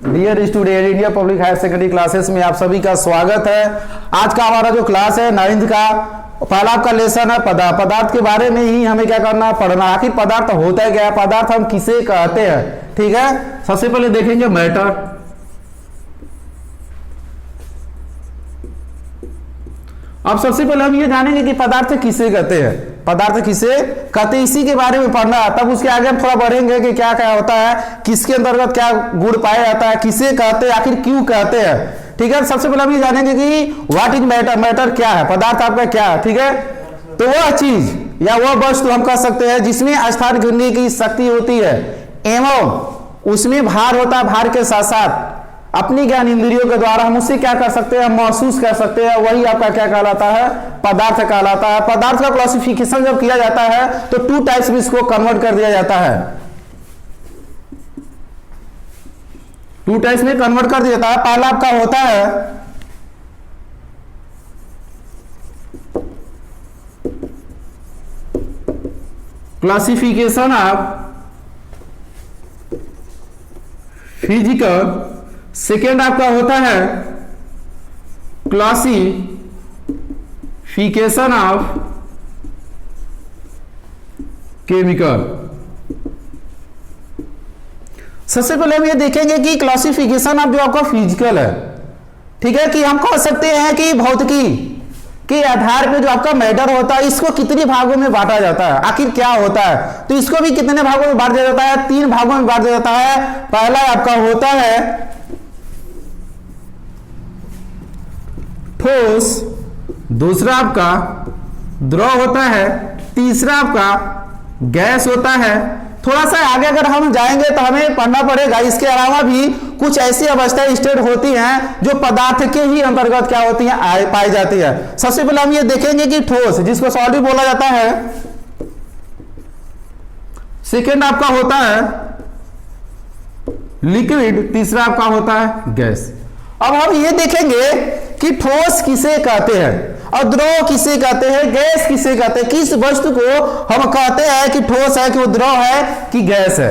Dear student, India public higher secondary classes में आप सभी का स्वागत है। आज का हमारा जो क्लास है 9th का पहला आपका लेसन है पदार्थ के बारे में ही हमें क्या करना पढ़ना। आखिर पदार्थ होता है क्या है, पदार्थ हम किसे कहते हैं। ठीक है, सबसे पहले देखेंगे मैटर। अब सबसे पहले हम ये जानेंगे कि पदार्थ किसे कहते हैं, पदार्थ किसे कहते हैं, इसी के बारे में पढ़ना है। तब उसके आगे हम थोड़ा बढ़ेंगे कि क्या क्या होता है, किसके अंतर्गत क्या गुण पाया जाता है, किसे कहते हैं, आखिर क्यों कहते हैं। ठीक है, सबसे पहले हम ये जानेंगे कि व्हाट इज मैटर, मैटर क्या है, पदार्थ आपका क्या है। ठीक है, तो वह चीज या वह वस्तु हम कह सकते हैं जिसमें स्थान गिनने की शक्ति होती है एवं उसमें भार होता है, भार के साथ साथ अपनी ज्ञान इंद्रियों के द्वारा हम उससे क्या कर सकते हैं, महसूस कर सकते हैं, वही आपका क्या कहलाता है, पदार्थ कहलाता है। पदार्थ का क्लासिफिकेशन जब किया जाता है तो 2 टाइप्स में इसको कन्वर्ट कर दिया जाता है, 2 टाइप्स में कन्वर्ट कर दिया जाता है। पहला आपका होता है क्लासिफिकेशन ऑफ फिजिकल, सेकेंड आपका होता है क्लासिफिकेशन ऑफ केमिकल। सबसे पहले हम ये देखेंगे कि क्लासिफिकेशन ऑफ जो आपका फिजिकल है, ठीक है, कि हम कह सकते हैं कि भौतिकी के आधार पे जो आपका मैटर होता है इसको कितने भागों में बांटा जाता है, आखिर क्या होता है। तो इसको भी कितने भागों में बांट दिया जाता है, 3 भागों में बांट दिया जाता है। पहला आपका होता है ठोस, दूसरा आपका द्रव होता है, तीसरा आपका गैस होता है। थोड़ा सा आगे अगर हम जाएंगे तो हमें पढ़ना पड़ेगा, इसके अलावा भी कुछ ऐसी अवस्थाएं स्टेट होती हैं जो पदार्थ के ही अंतर्गत क्या होती हैं, पाई जाती है। सबसे पहले हम ये देखेंगे कि ठोस, जिसको सॉलिड बोला जाता है, सेकेंड आपका होता है लिक्विड, तीसरा आपका होता है गैस। अब हम ये देखेंगे कि ठोस किसे कहते हैं और द्रव किसे कहते हैं, गैस किसे कहते हैं, किस वस्तु को हम कहते हैं कि ठोस है, कि वो द्रव है, कि गैस है।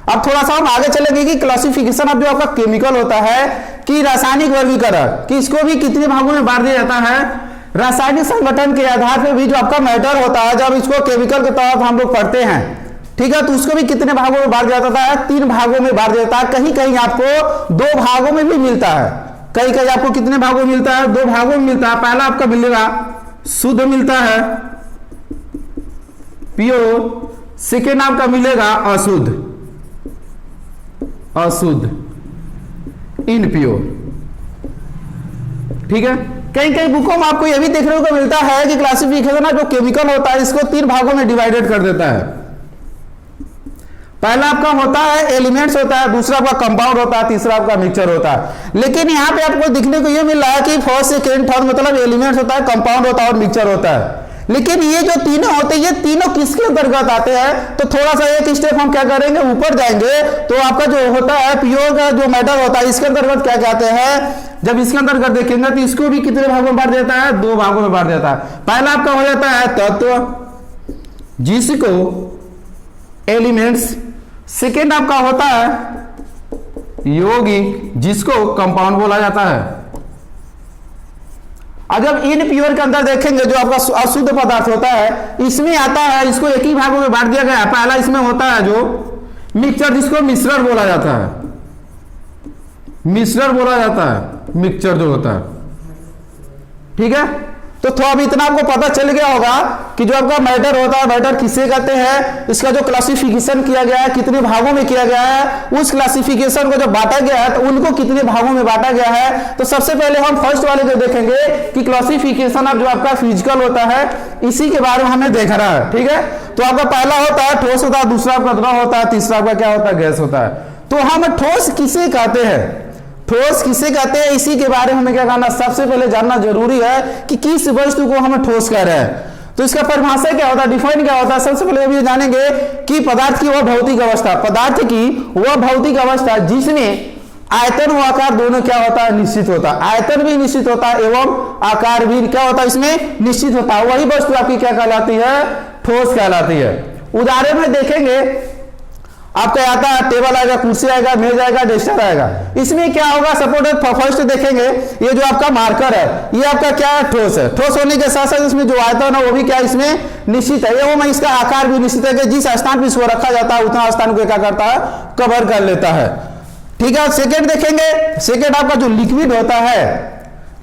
अब थोड़ा सा हम आगे चलेंगे कि क्लासिफिकेशन ऑफ जो आपका केमिकल होता है, कि रासायनिक वर्गीकरण, कि इसको भी कितने भागों में बांट दिया जाता है। रासायनिक संगठन के आधार पर भी जो आपका मैटर होता है, जब इसको केमिकल के तौर पर हम लोग पढ़ते हैं, ठीक है, तो उसको भी कितने भागों में बांट दिया जाता है, 3 भागों में बांट दिया जाता है। कहीं कहीं आपको 2 भागों में भी मिलता है, कहीं कहीं आपको कितने भागों में मिलता है, 2 भागों में मिलता है। पहला आपका मिलेगा शुद्ध मिलता है, प्योर, सेकेंड आपका मिलेगा अशुद्ध, अशुद्ध, इनप्योर। ठीक है, कहीं कहीं बुकों में आपको यह भी देखने को मिलता है कि क्लासिफिकेशन जो केमिकल होता है इसको 3 भागों में डिवाइडेड कर देता है। पहला आपका होता है एलिमेंट्स होता है, दूसरा आपका कंपाउंड होता है, तीसरा आपका मिक्सचर होता है। लेकिन यहाँ पे आपको दिखने को ये मिल रहा है कि फर्स्ट सेकेंड थर्ड मतलब एलिमेंट्स होता है, कंपाउंड होता है और मिक्सचर होता है। लेकिन ये जो तीनों होते हैं, ये तीनों किसके अंतर्गत आते हैं, तो थोड़ा सा एक स्टेप हम क्या करेंगे, ऊपर जाएंगे तो आपका जो होता है प्योर का जो मैटर होता है इसके अंतर्गत क्या कहते हैं। जब इसके अंतर्गत देखेंगे तो इसको भी कितने भागों में बांट देता है, 2 भागों में बांट देता है। पहला आपका हो जाता है तत्व, जिसको एलिमेंट्स, सेकेंड आपका होता है यौगिक, जिसको कंपाउंड बोला जाता है। और जब इनप्योर के अंदर देखेंगे जो आपका अशुद्ध पदार्थ होता है इसमें आता है, इसको एक ही भागों में बांट दिया गया है। पहला इसमें होता है जो मिक्सचर, जिसको मिश्रण बोला जाता है, मिश्रण बोला जाता है, मिक्सचर जो होता है। ठीक है, तो थोड़ा भी इतना आपको पता चल गया होगा कि जो आपका मैटर होता है, मैटर किसे कहते हैं, इसका जो क्लासिफिकेशन किया गया है, कितने भागों में किया गया है, उस क्लासिफिकेशन को जब बांटा गया है तो उनको कितने भागों में बांटा गया है। तो सबसे पहले हम फर्स्ट वाले जो देखेंगे कि क्लासिफिकेशन ऑफ जो आपका फिजिकल होता है इसी के बारे में हमें देखना है। ठीक है, तो आपका पहला होता है ठोस होता है, दूसरा आपका द्रव होता है, तीसरा आपका क्या होता है, गैस होता है। तो हम ठोस किसे कहते हैं, ठोस किसे कहते हैं, इसी के बारे में हमें क्या करना, सबसे पहले जानना जरूरी है कि किस वस्तु को हम ठोस कह रहे हैं। तो इसका परिभाषा क्या होता है, डिफाइन क्या होता है। सबसे पहले हम ये जानेंगे कि पदार्थ की वह भौतिक अवस्था, पदार्थ की वह भौतिक अवस्था जिसमें आयतन व आकार दोनों क्या होता है, निश्चित होता है। आयतन भी निश्चित होता है एवं आकार भी क्या होता है, इसमें निश्चित होता है। वही वस्तु आपकी क्या कहलाती है, ठोस कहलाती है। उदाहरण में देखेंगे आपका आता है टेबल आएगा, कुर्सी आएगा, मेज आएगा, डेस्टर आएगा। इसमें क्या होगा, सपोर्ट फर्स्ट देखेंगे, ये जो आपका मार्कर है ये आपका क्या है, ठोस है। ठोस होने के साथ साथ इसमें जो आयतन है वो भी क्या इसमें निश्चित है, वो मैं इसका आकार भी निश्चित है कि जिस स्थान पर इसको रखा जाता है उतना स्थान को क्या करता है, कवर कर लेता है। ठीक है, सेकेंड देखेंगे। सेकेंड आपका जो लिक्विड होता है,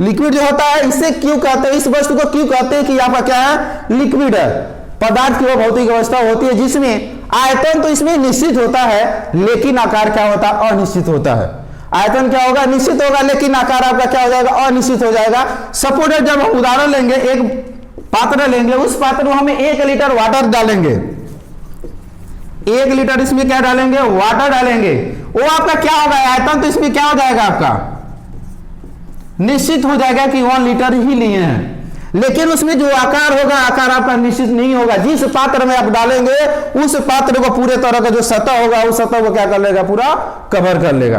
लिक्विड जो होता है इससे क्यों कहते हैं, इस वस्तु को क्यों कहते हैं कि आपका क्या है, लिक्विड है। पदार्थ की वो भौतिक अवस्था होती है जिसमें आयतन तो इसमें निश्चित होता है लेकिन आकार क्या होता है, अनिश्चित होता है। आयतन क्या होगा, निश्चित होगा, लेकिन आकार आपका क्या हो जाएगा, अनिश्चित हो जाएगा। सपोज जब हम उदाहरण लेंगे, एक पात्र लेंगे, उस पात्र में हमें 1 लीटर वाटर डालेंगे, 1 लीटर इसमें क्या डालेंगे, वाटर डालेंगे, वो आपका क्या होगा, आयतन तो इसमें क्या हो जाएगा, आपका निश्चित हो जाएगा कि 1 लीटर ही लिए हैं। लेकिन उसमें जो आकार होगा, आकार आपका निश्चित नहीं होगा। जिस पात्र में आप डालेंगे उस पात्र को पूरे तरह का जो सतह होगा उस सतह को क्या कर लेगा, पूरा कवर कर लेगा।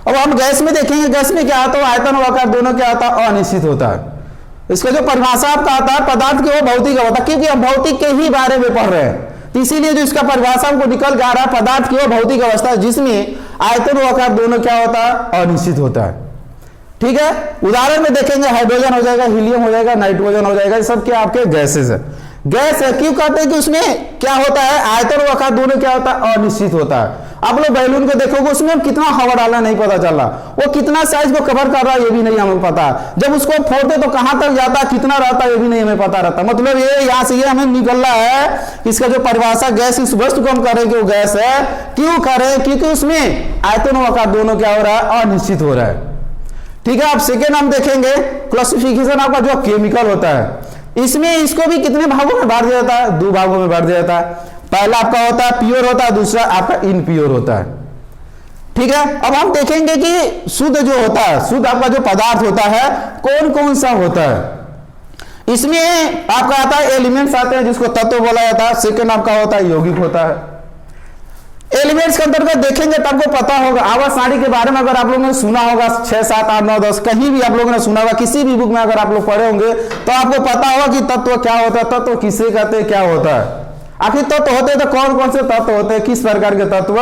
अब हम गैस में देखेंगे, गैस में क्या आता है, आयतन और आकार दोनों क्या आता है, अनिश्चित होता है। इसका जो परिभाषा आपका आता है पदार्थ की वो भौतिक अवस्था, क्योंकि हम भौतिक के ही बारे में पढ़ रहे हैं, इसीलिए जो इसका परिभाषा हमको निकल के आ रहा है, पदार्थ की वो भौतिक अवस्था जिसमें आयतन और आकार दोनों क्या होता है, अनिश्चित होता है। ठीक है, उदाहरण में देखेंगे, हाइड्रोजन हो जाएगा, हीलियम हो जाएगा, नाइट्रोजन हो जाएगा, ये सब क्या आपके गैसेस है। गैस है, क्यों कहते हैं कि उसमें क्या होता है, आयतन और आकार दोनों क्या होता है, अनिश्चित होता है। आप लोग बैलून को देखोगे, उसमें हम कितना हवा डालना नहीं पता चल रहा, वो कितना साइज को कवर कर रहा है ये भी नहीं हमें पता। जब उसको फोड़ते तो कहां तक जाता है, कितना रहता है ये भी नहीं हमें पता रहता। मतलब ये यहाँ से ये हमें निकल रहा है, इसका जो परिभाषा गैस, इस वस्तु को हम करें कि वो गैस है, क्यों करें, क्योंकि उसमें आयतन और आकार दोनों क्या हो रहा है, अनिश्चित हो रहा है। ठीक है, अब सेकेंड हम देखेंगे क्लासिफिकेशन आपका जो केमिकल होता है, इसमें इसको भी कितने भागों में बांट दिया जाता है, 2 भागों में बांट दिया जाता है। पहला आपका होता है प्योर होता है, दूसरा आपका इनप्योर होता है। ठीक है, अब हम देखेंगे कि शुद्ध जो होता है, शुद्ध आपका जो पदार्थ होता है कौन कौन सा होता है। इसमें आपका आता है एलिमेंट्स आते हैं जिसको तत्व बोला जाता है। सेकेंड आपका होता है यौगिक होता है। एलिमेंट्स के अंतर्गत देखेंगे तब आपको पता होगा, आवाज सारणी के बारे में अगर आप लोगों ने सुना होगा 6, 7, 8, 9, 10 कहीं भी आप लोगों ने सुना होगा, किसी भी बुक में अगर आप लोग पढ़े होंगे तो आपको पता होगा कि तत्व क्या होता है, तत्व किसे कहते हैं, क्या होता है। आखिर तत्व होते हैं तो कौन कौन से तत्व होते हैं, किस प्रकार के तत्व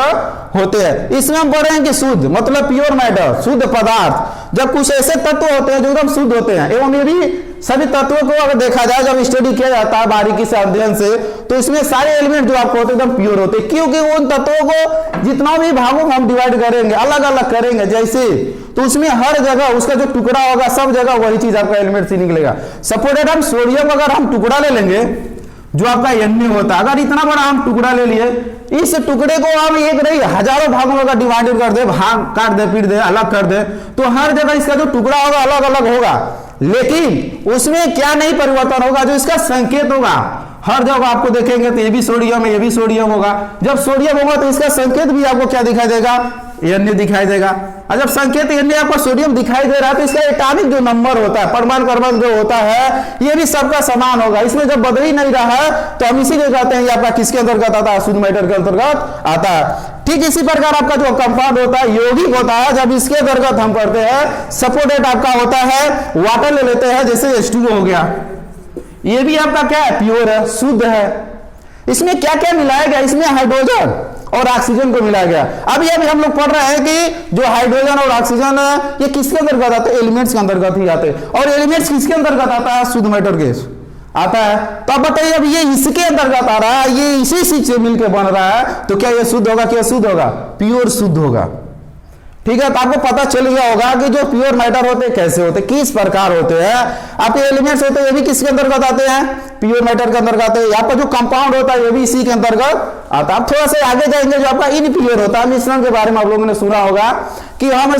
होते हैं। इसमें हम पढ़ रहे हैं कि शुद्ध मतलब प्योर मैटर, शुद्ध पदार्थ। जब कुछ ऐसे तत्व होते हैं जो एकदम शुद्ध होते हैं, एवं ये भी सभी तत्वों को अगर देखा जाए, जब स्टडी किया जाता है बारीकी से अध्ययन से, तो इसमें सारे एलिमेंट जो आपको होते हैं एकदम प्योर होते हैं, क्योंकि उन तत्वों को जितना भी भागों में हम डिवाइड करेंगे, अलग अलग करेंगे जैसे, तो उसमें हर जगह उसका जो टुकड़ा होगा सब जगह वही चीज आपका एलिमेंट से निकलेगा। सपोर्टेड हम सोडियम अगर हम टुकड़ा ले लेंगे, जो आपका Na होता है, अगर इतना बड़ा हम टुकड़ा ले लिए, इस टुकड़े को हम एक नहीं हजारों भागों में अगर डिवाइडेड कर दे, भाग काट दे, पीट दे, अलग कर दे, तो हर जगह इसका जो टुकड़ा होगा अलग अलग होगा, लेकिन उसमें क्या नहीं परिवर्तन होगा, जो इसका संकेत होगा। हर जगह आपको देखेंगे तो ये भी सोडियम है, ये भी सोडियम होगा। जब सोडियम होगा तो इसका संकेत भी आपको क्या दिखाई देगा, Na दिखाई देगा। और जब संकेत Na आपको सोडियम दिखाई दे रहा है तो इसका एटॉमिक जो नंबर होता है, परमाणु क्रमांक जो होता है, ये भी सबका समान होगा। इसमें जब बदल ही नहीं रहा है तो हम इसीलिए कहते हैं ये आपका किसके अंतर्गत आता है, शुद्ध मैटर के अंतर्गत आता है। ठीक इसी प्रकार आपका जो कंपाउंड होता है, यौगिक होता है, जब इसके अंतर्गत हम करते हैं, सपोर्टेड आपका होता है, वाटर ले लेते हैं, जैसे H2O हो गया, ये भी आपका क्या है, प्योर है, शुद्ध है। इसमें क्या क्या मिलाया गया, इसमें हाइड्रोजन और ऑक्सीजन को मिलाया गया। अभी हम लोग पढ़ रहे हैं कि जो हाइड्रोजन और ऑक्सीजन है ये किसके अंतर्गत आते हैं, एलिमेंट्स के अंतर्गत ही आते हैं। और एलिमेंट्स किसके अंतर्गत आता है, शुद्ध मैटर गैस आता है। तो अब बताइए, अब ये इसके अंतर्गत आ रहा है, ये इसी चीज से मिलकर बन रहा है, तो क्या ये शुद्ध होगा, क्या शुद्ध होगा, प्योर शुद्ध होगा। ठीक है, तो आपको पता चल गया होगा कि जो प्योर मैटर होते हैं कैसे होते हैं, किस प्रकार होते हैं। आपके एलिमेंट्स होते हैं ये भी किसके अंतर्गत आते हैं, प्योर मैटर के अंतर्गत आते हैं। आपका जो कंपाउंड होता है ये भी इसी के अंतर्गत आता है। आप थोड़ा सा आगे जाएंगे, जो आपका इनप्योर होता है, मिश्रण के बारे में आप लोगों ने सुना होगा कि हम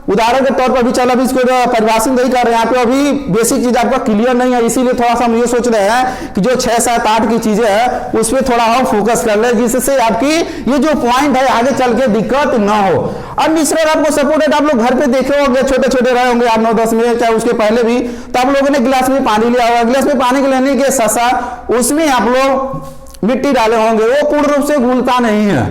उदाहरण के तौर पर भी चल, अभी इसको परिभाषित नहीं कर रहे हैं, यहाँ पे अभी बेसिक चीज आपका क्लियर नहीं है, इसीलिए थोड़ा सा हम ये सोच रहे हैं कि जो 6, 7, 8 की चीजें हैं उस पर थोड़ा हम फोकस कर ले, जिससे आपकी ये जो पॉइंट है आगे चल के दिक्कत ना हो। अब मिश्रण आपको सपोर्टेड आप लोग घर पे देखे होंगे, छोटे छोटे रहे होंगे 8, 9, 10 में, चाहे उसके पहले भी, तो आप लोगों ने गिलास में पानी लिया होगा, गिलास में पानी लेने के साथ उसमें आप लोग मिट्टी डाले होंगे, वो पूर्ण रूप से घुलता नहीं है,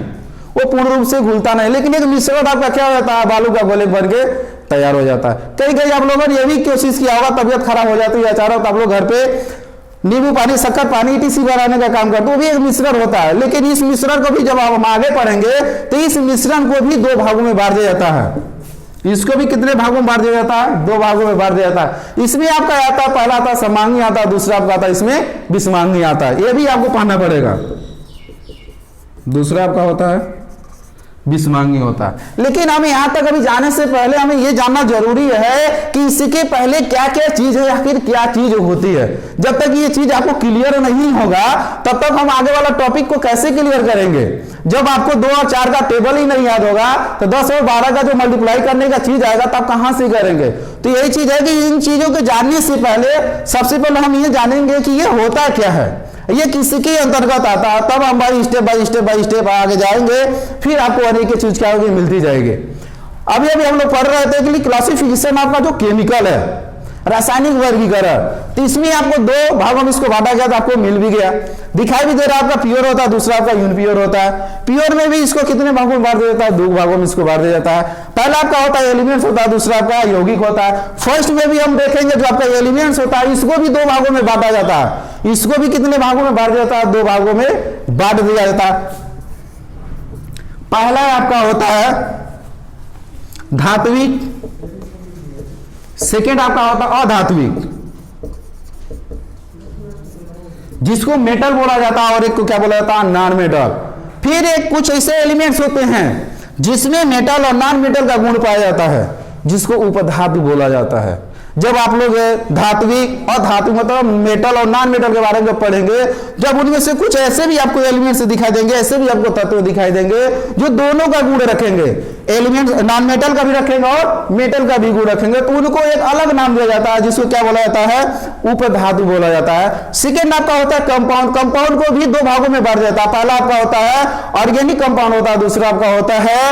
वो पूर्ण रूप से घुलता नहीं, लेकिन एक मिश्रण आपका क्या होता है, बालू का गोले भर के तैयार हो जाता है। कई कई आप लोगों ने ये भी कोशिश किया होगा, तबियत खराब हो जाती है अचानक, तो आप लोग घर पे नींबू पानी, शक्कर पानी ETC बनाने का काम करता है, वो भी एक मिश्रण होता है। लेकिन इस मिश्रण को भी जब हम आगे पढ़ेंगे तो इस मिश्रण को भी 2 भागों में बांट दिया जाता है। इसको भी कितने भागों में बांट दिया जाता है? 2 भागों में बांट दिया जाता है। इसमें आपका आता है, पहला आता है समांगी आता है, दूसरा आपका आता है इसमें विषमांगी आता है। ये भी आपको पढ़ना पड़ेगा। दूसरा आपका होता है विषमांगी होता है। लेकिन हमें यहां तक अभी जाने से पहले हमें यह जानना जरूरी है कि इसके पहले क्या क्या चीज है, आखिर क्या चीज होती है। जब तक ये चीज आपको क्लियर नहीं होगा तब तक हम आगे वाला टॉपिक को कैसे क्लियर करेंगे। जब आपको 2 और 4 का टेबल ही नहीं याद होगा तो 10 और 12 का जो मल्टीप्लाई करने का चीज आएगा तब कहां से करेंगे। तो यही चीज है कि इन चीजों को जानने से पहले सबसे पहले हम ये जानेंगे कि ये होता क्या है, ये किसके अंतर्गत आता है, तब हम भाई स्टेप बाय स्टेप आगे जाएंगे। फिर आपको अनेक चीज क्या होगी, मिलती जाएगी। अभी हम लोग पढ़ रहे थे कि क्लासिफिकेशन आपका जो केमिकल है, रासायनिक वर्गीकरण, तो इसमें आपको 2 भागों में इसको बांटा गया था, आपको मिल भी गया, दिखाई भी दे रहा है। आपका प्योर होता है, दूसरा आपका इनप्योर होता है। प्योर में भी इसको कितने भागों में बांट दिया जाता है? 2 भागों में इसको बांट दिया जाता है। पहला आपका होता है एलिमेंट्स होता है, दूसरा आपका यौगिक होता है। फर्स्ट में भी हम देखेंगे जो आपका एलिमेंट्स होता है इसको भी 2 भागों में बांटा जाता है। इसको भी कितने भागों में बांट दिया जाता है? 2 भागों में बांट दिया जाता है। पहला आपका होता है धात्विक, सेकेंड आपका होता है अधात्विक, जिसको मेटल बोला जाता है, और एक को क्या बोला जाता है? Non metal. फिर एक कुछ ऐसे एलिमेंट्स होते हैं जिसमें मेटल और नॉन मेटल का गुण पाया जाता है, जिसको उपधातु बोला जाता है। जब आप लोग धात्विक और धातु मतलब मेटल और नॉन मेटल के बारे में पढ़ेंगे, जब उनमें से कुछ ऐसे भी आपको एलिमेंट्स दिखाई देंगे, ऐसे भी आपको तत्व दिखाई देंगे जो दोनों का गुण रखेंगे, एलिमेंट नॉन मेटल का भी रखेंगे और मेटल का भी गुण रखेंगे, तो उनको एक अलग नाम दिया जाता है, जिसको क्या बोला जाता है? उपधातु बोला जाता है। सेकेंड आपका होता है कंपाउंड। कंपाउंड को भी 2 भागों में बांट जाता है। पहला आपका होता है ऑर्गेनिक कंपाउंड होता है, दूसरा आपका होता है,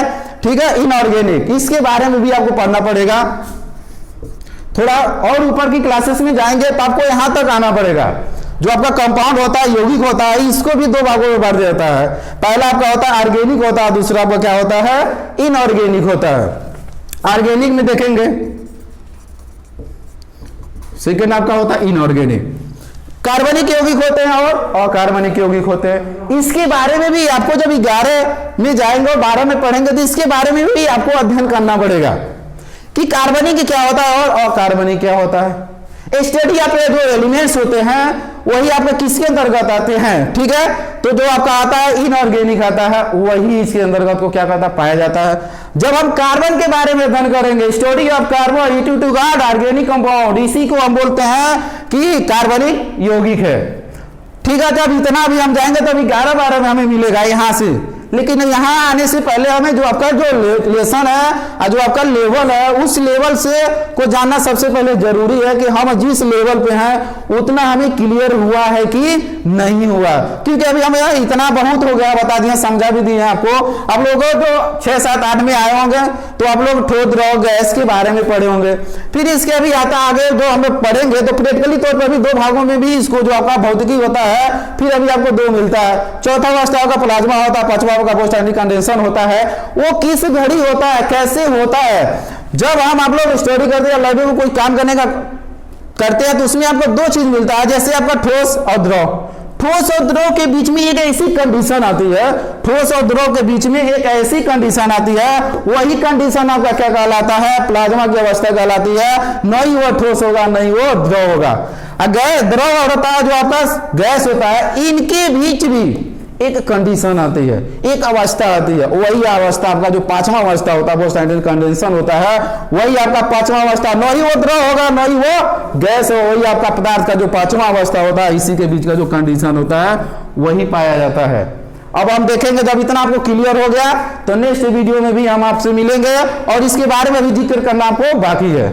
ठीक है, इनऑर्गेनिक। इसके बारे में भी आपको पढ़ना पड़ेगा। थोड़ा और ऊपर की क्लासेस में जाएंगे तो आपको यहां तक आना पड़ेगा। जो आपका कंपाउंड होता है, यौगिक होता है, इसको भी 2 भागों में बांट जाता है। पहला आपका होता है ऑर्गेनिक होता है, दूसरा आपका क्या होता है? इनऑर्गेनिक होता है। ऑर्गेनिक में देखेंगे, सेकेंड आपका होता है इनऑर्गेनिक। कार्बनिक यौगिक होते हैं और अकार्बनिक यौगिक होते हैं। इसके बारे में भी आपको जब 11 में जाएंगे और 12 में पढ़ेंगे तो इसके बारे में भी आपको अध्ययन करना पड़ेगा कि कार्बनिक क्या होता है और अकार्बनिक क्या होता है। स्टडी आपके जो एलिमेंट्स होते हैं वही आपके किसके अंतर्गत आते हैं, ठीक है। तो जो आपका आता है इनऑर्गेनिक आता है, वही इसके अंतर्गत को क्या करता है? पाया जाता है। जब हम कार्बन के बारे में अध्ययन करेंगे, study of carbon it to guard organic compound, इसी को हम बोलते हैं कि कार्बनिक यौगिक है, ठीक है। जब इतना भी हम जाएंगे तो 11-12 में हमें मिलेगा यहां से। लेकिन यहाँ आने से पहले हमें जो आपका जो लेसन है, जो आपका लेवल है, उस लेवल से को जानना सबसे पहले जरूरी है कि हम जिस लेवल पे हैं उतना हमें क्लियर हुआ है कि नहीं हुआ। क्योंकि अभी हमें इतना बहुत हो गया, बता दिया, समझा भी दिए आपको। आप लोगों को 6, 7, 8 में आए होंगे तो आप लोग ठोस द्रव गैस के बारे में पढ़े होंगे। फिर इसके अभी आता आगे जो हम लोग पढ़ेंगे तो प्रैक्टिकली तौर पर भी 2 भागों में भी इसको जो आपका भौतिकी होता है, फिर अभी आपको 2 मिलता है। चौथा अवस्था का प्लाज्मा होता है, 5वां का पोस्ट आयनिक कंडेंसेशन होता है। वो किस घड़ी होता है, कैसे होता है? जब हम आप लोग स्टडी करते हैं, लैब में कोई काम करने का करते हैं तो उसमें आपको 2 चीज मिलता है, जैसे आपका ठोस और द्रव। ठोस और द्रव के बीच में एक ऐसी कंडीशन आती है, ठोस और द्रव के बीच में एक ऐसी कंडीशन आती है, वही कंडीशन आपका क्या कहलाता है? प्लाज्मा की अवस्था कहलाती है। नहीं वो ठोस होगा, नहीं वो द्रव होगा। अगर द्रव होता है, जो आपका गैस होता है, इनके बीच भी एक कंडीशन आती है, एक अवस्था आती है। वही अवस्था आपका जो 5वां अवस्था होता है, पोस्ट आयनिक कंडेंसेशन होता है, वही आपका 5वां अवस्था। नहीं वो द्रव होगा, नहीं वो गैस हो, वही आपका पदार्थ का जो 5वां अवस्था होता है, इसी के बीच का जो कंडीशन होता है वही पाया जाता है। अब हम देखेंगे, जब इतना आपको क्लियर हो गया तो नेक्स्ट वीडियो में भी हम आपसे मिलेंगे और इसके बारे में भी जिक्र करना आपको बाकी है।